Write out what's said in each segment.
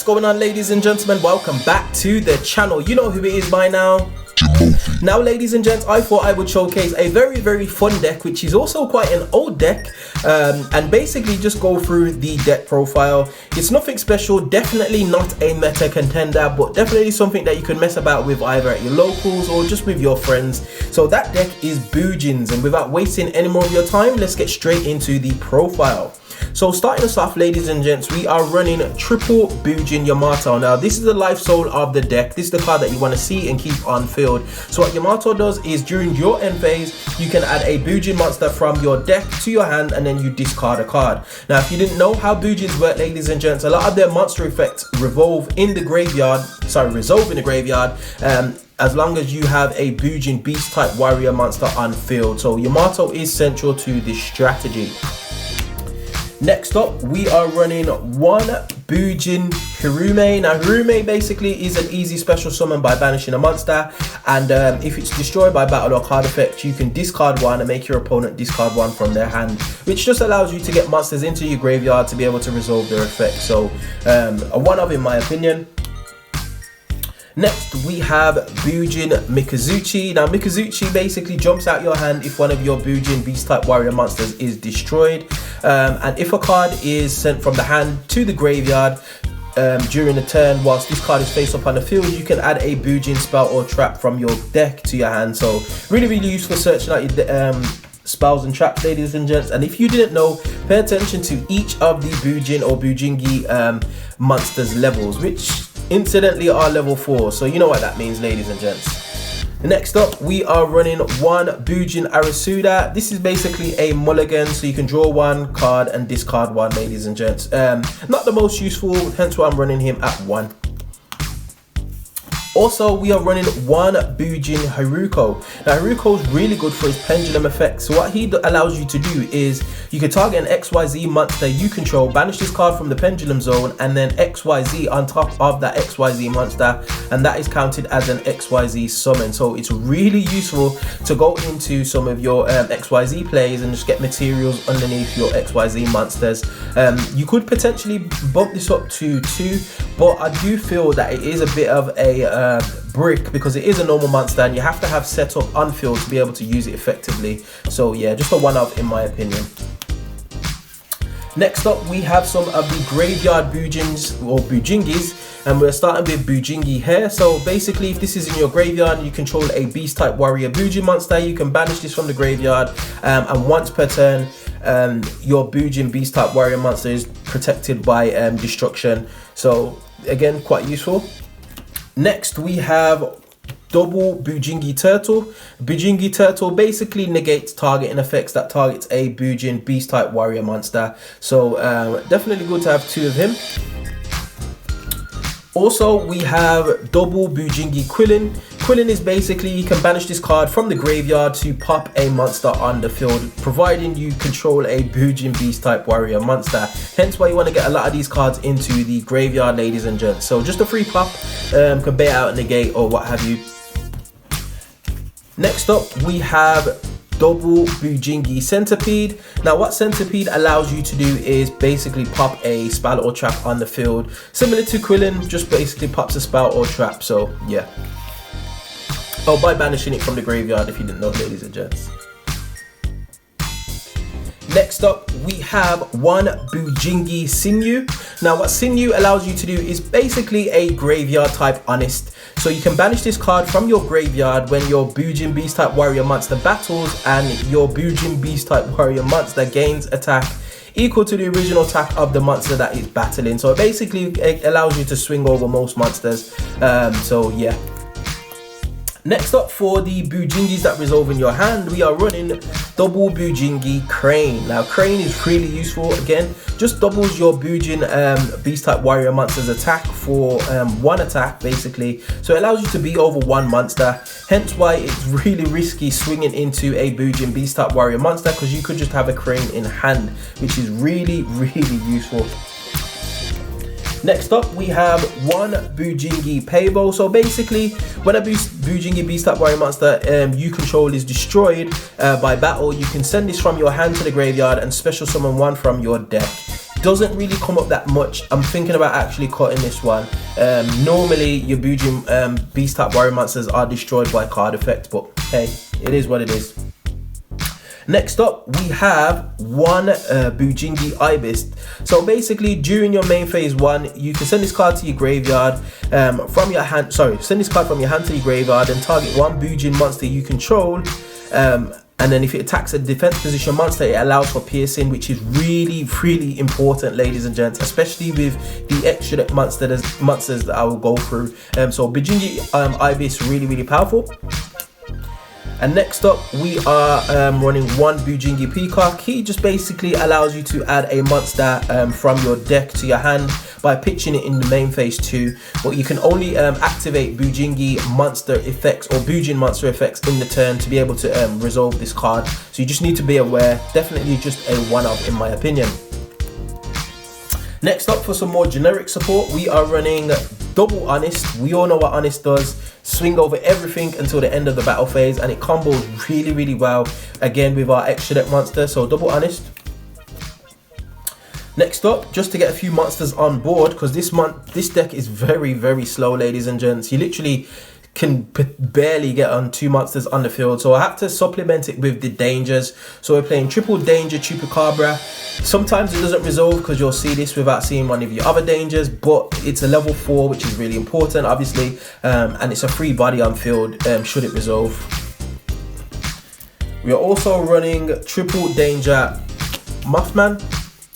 going on, ladies and gentlemen? Welcome back to the channel. You know who it is by now. Jimothy. Now, ladies and gents, I thought I would showcase a very fun deck, which is also quite an old deck, and basically just go through the deck profile. It's nothing special, definitely not a meta contender, but definitely something that you can mess about with either at your locals or just with your friends. So that deck is Bujins, and without wasting any more of your time, let's get straight into the profile. So starting us off, ladies and gents, we are running triple Bujin Yamato. Now this is the life soul of the deck. This is the card that you want to see and keep on field. So what Yamato does is during your end phase, you can add a Bujin monster from your deck to your hand and then you discard a card. Now if you didn't know how Bujins work, ladies and gents, a lot of their monster effects resolve in the graveyard, as long as you have a Bujin beast type warrior monster on field. So Yamato is central to this strategy. Next up, we are running one Bujin Hirume. Now Hirume basically is an easy special summon by banishing a monster, and if it's destroyed by battle or card effect, you can discard one and make your opponent discard one from their hand, which just allows you to get monsters into your graveyard to be able to resolve their effect. So a one of in my opinion. Next, we have Bujin Mikazuchi. Now, Mikazuchi basically jumps out your hand if one of your Bujin Beast-type warrior monsters is destroyed. And if a card is sent from the hand to the graveyard during the turn, whilst this card is face up on the field, you can add a Bujin spell or trap from your deck to your hand. So, really useful searching out your spells and traps, ladies and gents. And if you didn't know, pay attention to each of the Bujin or Bujingi monsters levels, which incidentally are level 4, so you know what that means, ladies and gents. Next up, we are running one Bujin Arasuda. This is basically a mulligan, so you can draw one card and discard one, ladies and gents. Not the most useful, hence why I'm running him at 1. Also, we are running one Bujin Haruko. Now, Haruko is really good for his pendulum effect. So what he allows you to do is you can target an XYZ monster you control, banish this card from the pendulum zone, and then XYZ on top of that XYZ monster, and that is counted as an XYZ summon. So it's really useful to go into some of your XYZ plays and just get materials underneath your XYZ monsters. You could potentially bump this up to 2, but I do feel that it is a bit of a brick because it is a normal monster and you have to have setup on field to be able to use it effectively. So yeah, just a one of in my opinion. Next up, we have some of the graveyard Bujins or Bujingis, and we're starting with Bujingi here. So basically, if this is in your graveyard and you control a beast type warrior Bujin monster, you can banish this from the graveyard, and once per turn your Bujin beast type warrior monster is protected by destruction. So again, quite useful. Next, we have double Bujingi Turtle. Bujingi Turtle basically negates targeting effects that targets a Bujin beast type warrior monster. So definitely good to have 2 of him. Also, we have double Bujingi Quillin. Quillin is basically, you can banish this card from the graveyard to pop a monster on the field, providing you control a Bujin beast type warrior monster. Hence why you want to get a lot of these cards into the graveyard, ladies and gents. So just a free pop, can bait out, negate, or what have you. Next up, we have double Bujingi Centipede. Now what Centipede allows you to do is basically pop a spell or trap on the field, similar to Quillin, just basically pops a spell or trap. So yeah, by banishing it from the graveyard, if you didn't know, ladies and gents. Next up, we have one Bujingi Sinew. Now what Sinew allows you to do is basically a graveyard type honest. So you can banish this card from your graveyard when your Bujin beast type warrior monster battles and your Bujin beast type warrior monster gains attack equal to the original attack of the monster that is battling. So basically it allows you to swing over most monsters. So yeah. Next up, for the Bujingis that resolve in your hand, we are running double Bujingi Crane. Now Crane is really useful. Again, just doubles your Bujin beast type warrior monster's attack for 1 attack basically. So it allows you to be over 1 monster, hence why it's really risky swinging into a Bujin beast type warrior monster, because you could just have a Crane in hand, which is really useful. Next up, we have one Bujingi Paybo. So basically, when a Bujingi beast type warrior monster you control is destroyed by battle, you can send this from your hand to the graveyard and special summon one from your deck. doesn't really come up that much. I'm thinking about actually cutting this one. Normally your Bujin beast type warrior monsters are destroyed by card effect, but hey, it is what it is. Next up, we have one Bujingi Ibis. So basically, during your main phase 1, you can send this card to your graveyard from your hand. Sorry, send this card from your hand to your graveyard and target one Bujin monster you control. And then if it attacks a defense position monster, it allows for piercing, which is really important, ladies and gents, especially with the extra deck monsters that I will go through. So Bujingi Ibis, really powerful. And next up, we are running one Bujingi Peacock. He just basically allows you to add a monster from your deck to your hand by pitching it in the main phase 2. But you can only activate Bujingi monster effects or Bujin monster effects in the turn to be able to resolve this card. So you just need to be aware. Definitely just a one-off in my opinion. Next up, for some more generic support, we are running Double Honest. We all know what Honest does. Swing over everything until the end of the battle phase, and it combos really well again with our extra deck monster. So Double Honest. Next up, just to get a few monsters on board, because this deck is very slow, ladies and gents. You literally can barely get on 2 monsters on the field, so I have to supplement it with the dangers. So we're playing triple danger Chupacabra. Sometimes it doesn't resolve because you'll see this without seeing one of your other dangers, but it's a level 4, which is really important, obviously, and it's a free body on field should it resolve. We are also running triple danger Mothman.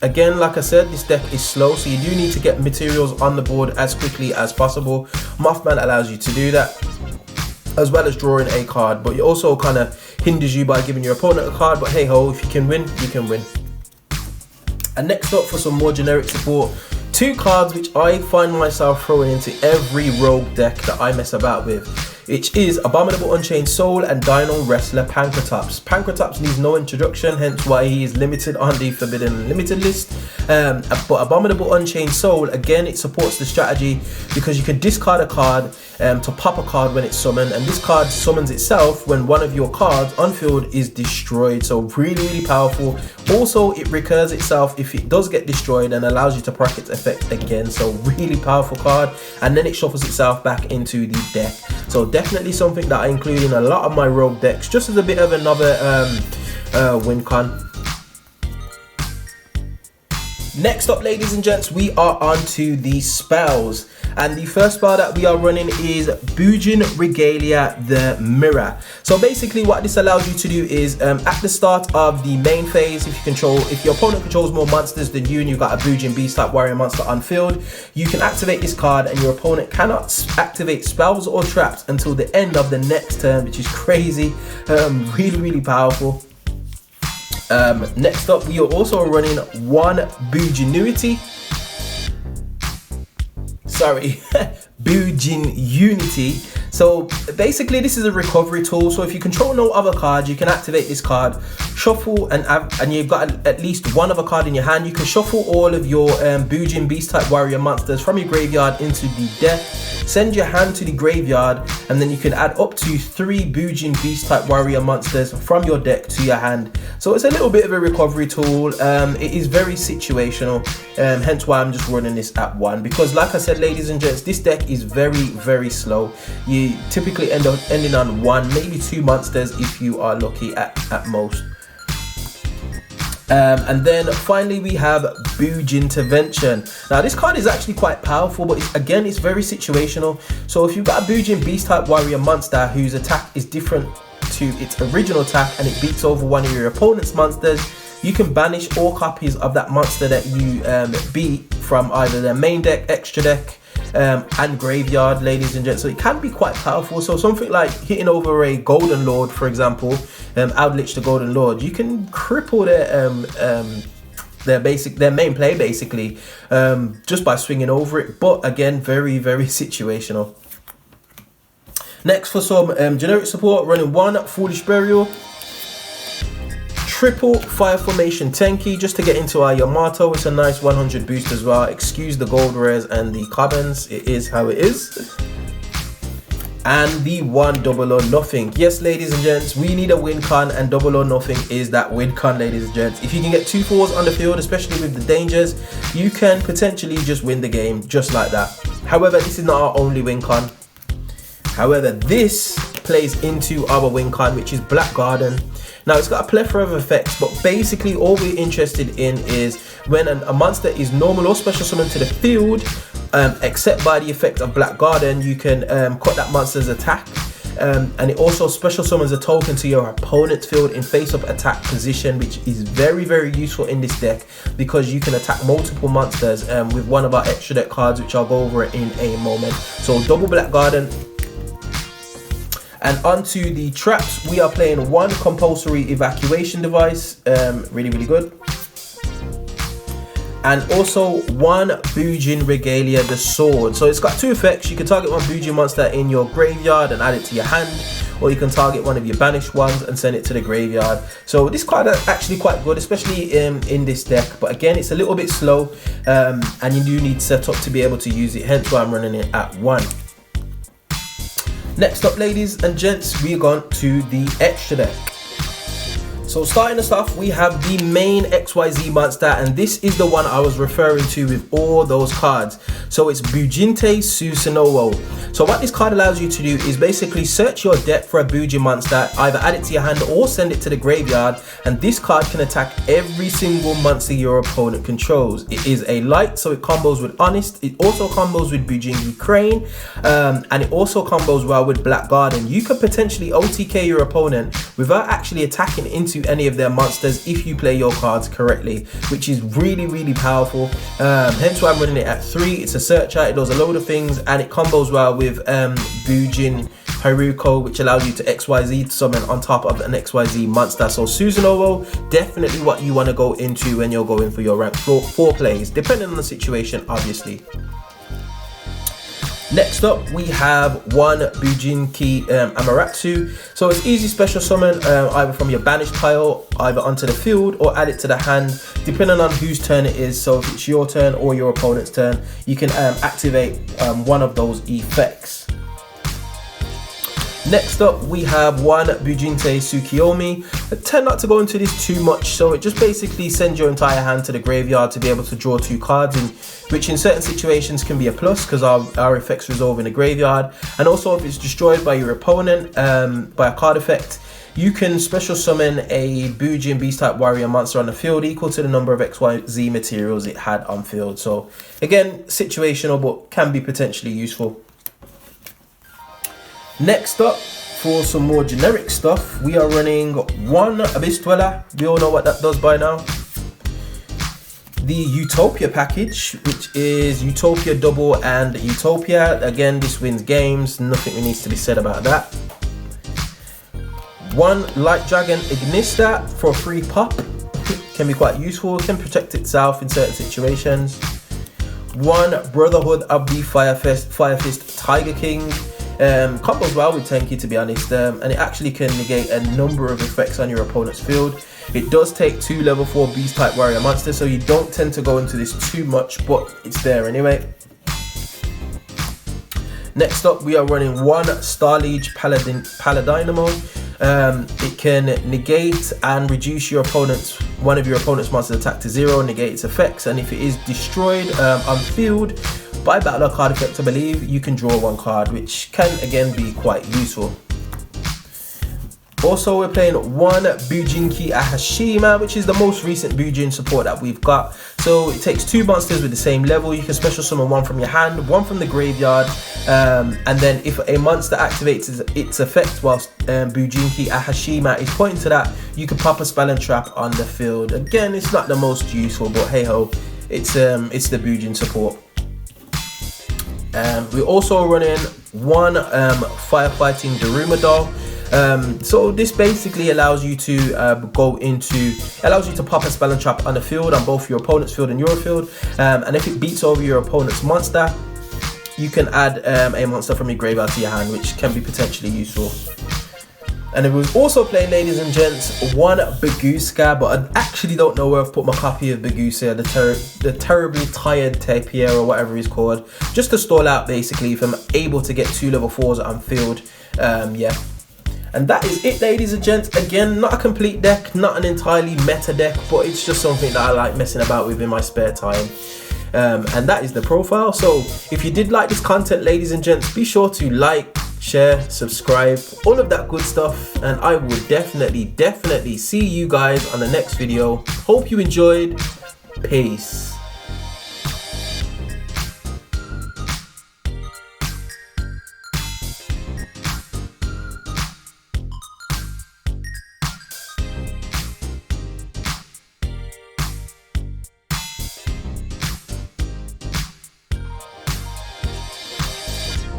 Again, like I said, this deck is slow, so you do need to get materials on the board as quickly as possible. Mothman allows you to do that, as well as drawing a card, but it also kind of hinders you by giving your opponent a card. But hey ho, if you can win, you can win. And next up, for some more generic support, 2 cards which I find myself throwing into every rogue deck that I mess about with, which is Abominable Unchained Soul and Dino Wrestler Pancratops. Pancratops needs no introduction, hence why he is limited on the Forbidden Unlimited list. But Abominable Unchained Soul, again, it supports the strategy because you can discard a card to pop a card when it's summoned, and this card summons itself when one of your cards on field is destroyed. So really powerful. Also, it recurs itself if it does get destroyed and allows you to proc its effect again. So really powerful card, and then it shuffles itself back into the deck. So definitely something that I include in a lot of my rogue decks, just as a bit of another win con. Next up, ladies and gents, we are on to the spells. And the first spell that we are running is Bujin Regalia the Mirror. So basically what this allows you to do is at the start of the main phase, if your opponent controls more monsters than you and you've got a Bujin beast type warrior monster on field, you can activate this card and your opponent cannot activate spells or traps until the end of the next turn, which is crazy. Really powerful. Next up, we are also running one Bujin Unity. So basically this is a recovery tool. So if you control no other cards, you can activate this card, shuffle, and you've got at least one other card in your hand. You can shuffle all of your Bujin beast type warrior monsters from your graveyard into the deck, send your hand to the graveyard, and then you can add up to 3 Bujin beast type warrior monsters from your deck to your hand. So it's a little bit of a recovery tool. It is very situational, hence why I'm just running this at 1, because like I said, ladies and gents, this deck is very slow. You typically end up ending on 1, maybe 2 monsters if you are lucky at most. And then finally we have Bujin Intervention. Now this card is actually quite powerful, but it's very situational. So if you've got a Bujin beast type warrior monster whose attack is different to its original attack and it beats over one of your opponent's monsters, you can banish all copies of that monster that you beat from either their main deck, extra deck, and graveyard, ladies and gents. So it can be quite powerful. So something like hitting over a Golden Lord, for example, Outlich the Golden Lord, you can cripple their main play basically, just by swinging over it. But again, very situational. Next, for some generic support, running one Foolish Burial, triple Fire Formation Tenki, just to get into our Yamato. It's a nice 100 boost as well. Excuse the gold rares and the commons, it is how it is. and the one double or nothing. Yes, ladies and gents, we need a win con, and double or nothing is that win con, ladies and gents. If you can get 2 4s on the field, especially with the dangers, you can potentially just win the game just like that. However, this is not our only win con. However, this plays into our win con, which is Black Garden. Now, it's got a plethora of effects, but basically all we're interested in is when a monster is normal or special summoned to the field, except by the effect of Black Garden, you can cut that monster's attack. And it also special summons a token to your opponent's field in face-up attack position, which is very, very useful in this deck because you can attack multiple monsters with one of our extra deck cards, which I'll go over in a moment. So double Black Garden. And onto the traps, we are playing 1 compulsory evacuation device, really, really good. And also 1 Bujin Regalia, the sword. So it's got 2 effects. You can target 1 Bujin monster in your graveyard and add it to your hand, or you can target one of your banished ones and send it to the graveyard. So this card is actually quite good, especially in this deck. But again, it's a little bit slow, and you do need setup to be able to use it, hence why I'm running it at 1. Next up, ladies and gents, we're going to the extra deck. So starting us off, we have the main XYZ monster, and this is the one I was referring to with all those cards. So it's Bujinte Susanoo. So what this card allows you to do is basically search your deck for a Bujin monster, either add it to your hand or send it to the graveyard, and this card can attack every single monster your opponent controls. It is a light, so it combos with Honest. It also combos with Bujingi Crane, and it also combos well with Black Garden. You could potentially OTK your opponent without actually attacking into any of their monsters if you play your cards correctly, which is really, really powerful. Hence why I'm running it at 3. It's a searcher, it does a load of things, and it combos well with Bujin Haruko, which allows you to XYZ summon on top of an XYZ monster. So Susanoo, definitely what you want to go into when you're going for your rank 4 plays, depending on the situation, obviously. Next up, we have 1 Bujinki Amaterasu. So it's easy special summon either from your banished pile, either onto the field, or add it to the hand, depending on whose turn it is. So if it's your turn or your opponent's turn, you can activate one of those effects. Next up, we have 1 Bujinte Tsukiyomi. I tend not to go into this too much, so it just basically sends your entire hand to the graveyard to be able to draw 2 cards, which in certain situations can be a plus because our effects resolve in the graveyard. And also if it's destroyed by your opponent by a card effect, you can special summon a Bujin Beast type warrior monster on the field equal to the number of XYZ materials it had on field. So again, situational, but can be potentially useful. Next up, for some more generic stuff, we are running 1 Abyss Dweller. We all know what that does by now. The Utopia package, which is Utopia Double and Utopia. Again, this wins games, nothing needs to be said about that. 1 Light Dragon Ignista for a free pop. Can be quite useful, can protect itself in certain situations. 1 Brotherhood of the Fire Fist Tiger King. Combos well with Tenki, to be honest, and it actually can negate a number of effects on your opponent's field. It does take 2 level 4 beast type warrior monsters, so you don't tend to go into this too much, but it's there anyway. Next up, we are running 1 Starliege Paladinamo. It can negate and reduce one of your opponent's monsters attack to 0, negate its effects, and if it is destroyed on field by battle card effect, I believe, you can draw 1 card, which can again be quite useful. Also, we're playing 1 Bujinki Ahashima, which is the most recent Bujin support that we've got. So it takes 2 monsters with the same level. You can special summon 1 from your hand, 1 from the graveyard, and then if a monster activates its effect whilst Bujinki Ahashima is pointing to that, you can pop a spell and trap on the field. Again, it's not the most useful, but hey ho, it's the Bujin support. We're also running 1 Firefighting Daruma doll. So this basically allows you to allows you to pop a spell and trap on the field, on both your opponent's field and your field, and if it beats over your opponent's monster, you can add a monster from your graveyard to your hand, which can be potentially useful. And we was also playing, ladies and gents, one Baguska, but I actually don't know where I've put my copy of Bagusa, the terribly tired tapir or whatever it's called, just to stall out basically if I'm able to get 2 level 4s on field. Yeah. And that is it, ladies and gents. Again, not a complete deck, not an entirely meta deck, but it's just something that I like messing about with in my spare time. And that is the profile. So if you did like this content, ladies and gents, be sure to like, share, subscribe, all of that good stuff, and I will definitely see you guys on the next video. Hope you enjoyed. Peace.